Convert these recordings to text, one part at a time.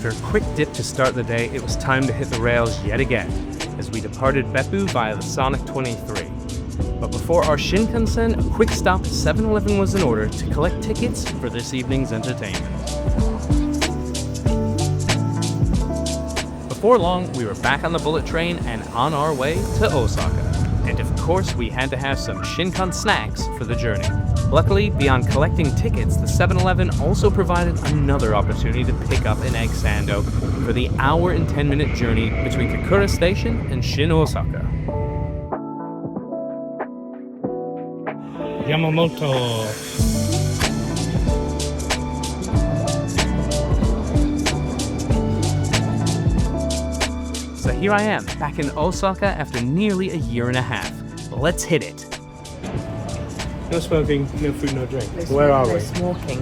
after a quick dip to start the day, it was time to hit the rails yet again, as we departed Beppu via the Sonic 23. But before our Shinkansen, a quick stop at 7-Eleven was in order to collect tickets for this evening's entertainment. Before long, we were back on the bullet train and on our way to Osaka. And of course, we had to have some Shinkan snacks for the journey. Luckily, beyond collecting tickets, the 7-Eleven also provided another opportunity to pick up an egg sando for the hour and 10-minute journey between Kyocera Station and Shin Osaka. Yamamoto. So here I am, back in Osaka after nearly a year and a half. Let's hit it. No smoking, no food, no drink. Where are we? Smoking.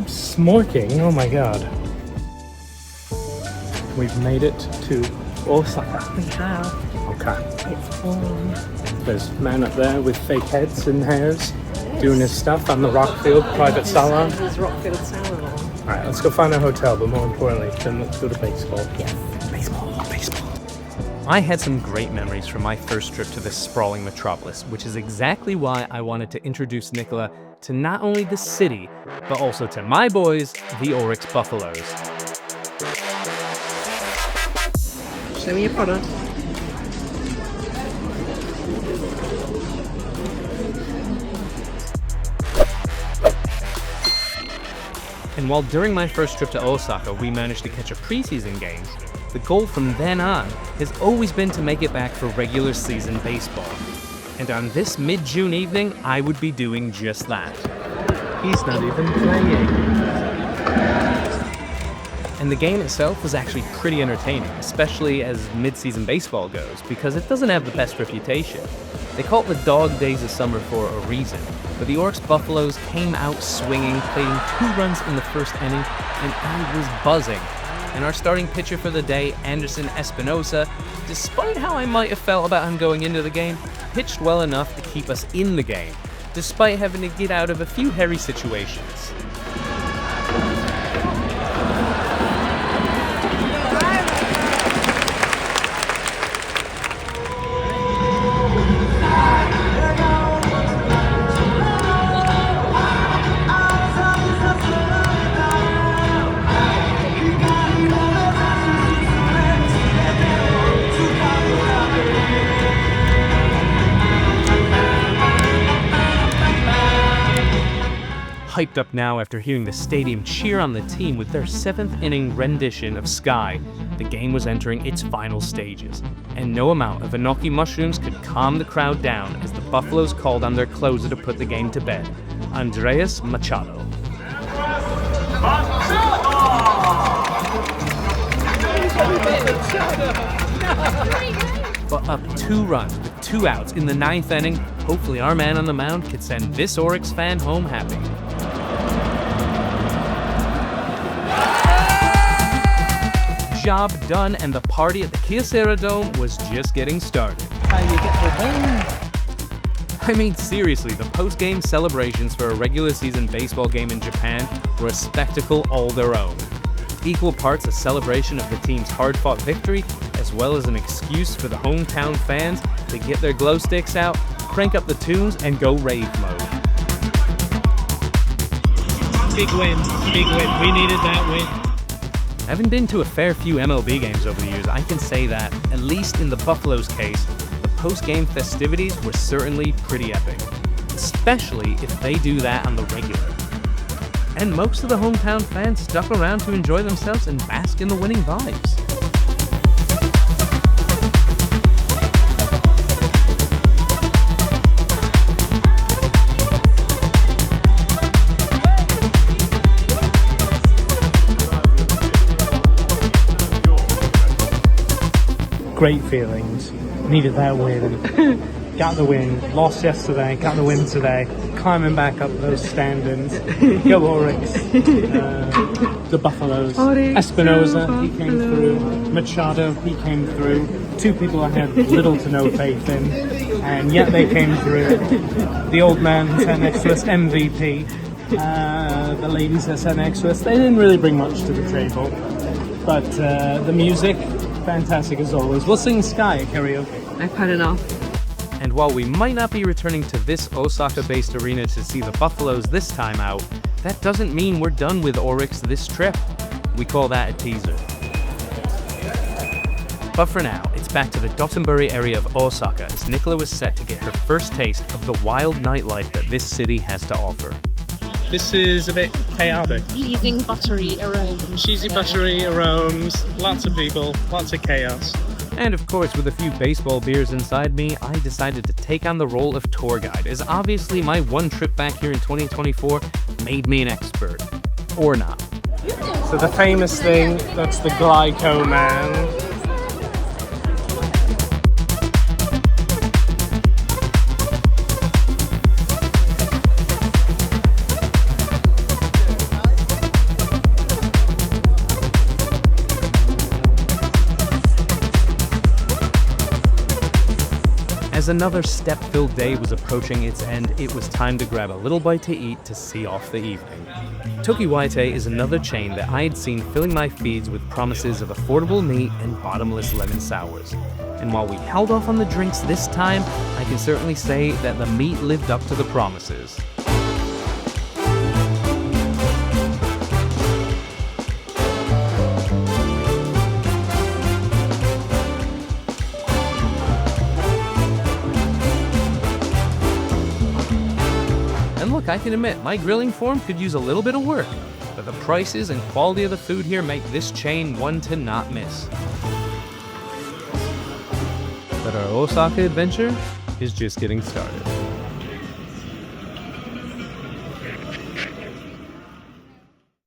Smorking? Oh my god. We've made it to Osaka. We have. Okay. It's warm. There's a man up there with fake heads and hairs doing his stuff on the Rockfield private salon. There's Rockfield Salon. Alright, let's go find our hotel, but more importantly, then let's go to baseball. Yes. Baseball. I had some great memories from my first trip to this sprawling metropolis, which is exactly why I wanted to introduce Nichola to not only the city, but also to my boys, the Orix Buffaloes. Show me your product. And while during my first trip to Osaka, we managed to catch a preseason game, the goal from then on has always been to make it back for regular season baseball. And on this mid-June evening, I would be doing just that. He's not even playing. And the game itself was actually pretty entertaining, especially as mid-season baseball goes, because it doesn't have the best reputation. They call it the dog days of summer for a reason, but the Orix Buffaloes came out swinging, playing 2 runs in the first inning, and I was buzzing. And our starting pitcher for the day, Anderson Espinosa, despite how I might have felt about him going into the game, pitched well enough to keep us in the game, despite having to get out of a few hairy situations. Hyped up now after hearing the stadium cheer on the team with their 7th inning rendition of Sky, the game was entering its final stages, and no amount of enoki mushrooms could calm the crowd down as the Buffaloes called on their closer to put the game to bed, Andres Machado. But up 2 runs with 2 outs in the 9th inning, hopefully our man on the mound could send this Orix fan home happy. Job done, and the party at the Kyocera Dome was just getting started. How you get the win? I mean, seriously, the post-game celebrations for a regular season baseball game in Japan were a spectacle all their own. Equal parts a celebration of the team's hard-fought victory, as well as an excuse for the hometown fans to get their glow sticks out, crank up the tunes, and go rave mode. Big win. We needed that win. Having been to a fair few MLB games over the years, I can say that, at least in the Buffaloes' case, the post-game festivities were certainly pretty epic, especially if they do that on the regular. And most of the hometown fans stuck around to enjoy themselves and bask in the winning vibes. Great feelings. Needed that win. Got the win. Lost yesterday. Got the win today. Climbing back up those standings. Go Orix. The Buffaloes. Orix, Espinosa, go he came through. Machado, he came through. 2 people I had little to no faith in, and yet they came through. The old man who sat next to us, MVP. The ladies that sat next to us, they didn't really bring much to the table. but the music, fantastic as always. We'll sing Sky at karaoke. I've had enough. And while we might not be returning to this Osaka-based arena to see the Buffaloes this time out, that doesn't mean we're done with Orix this trip. We call that a teaser. But for now, it's back to the Dotonbori area of Osaka as Nichola was set to get her first taste of the wild nightlife that this city has to offer. This is a bit chaotic. Cheesing buttery aromas. Cheesy buttery aromas, lots of people, lots of chaos. And of course, with a few baseball beers inside me, I decided to take on the role of tour guide, as obviously my one trip back here in 2024 made me an expert. Or not. So the famous thing, that's the Glyco Man. As another step-filled day was approaching its end, it was time to grab a little bite to eat to see off the evening. Tokiwaite is another chain that I had seen filling my feeds with promises of affordable meat and bottomless lemon sours. And while we held off on the drinks this time, I can certainly say that the meat lived up to the promises. And look, I can admit, my grilling form could use a little bit of work, but the prices and quality of the food here make this chain one to not miss. But our Osaka adventure is just getting started.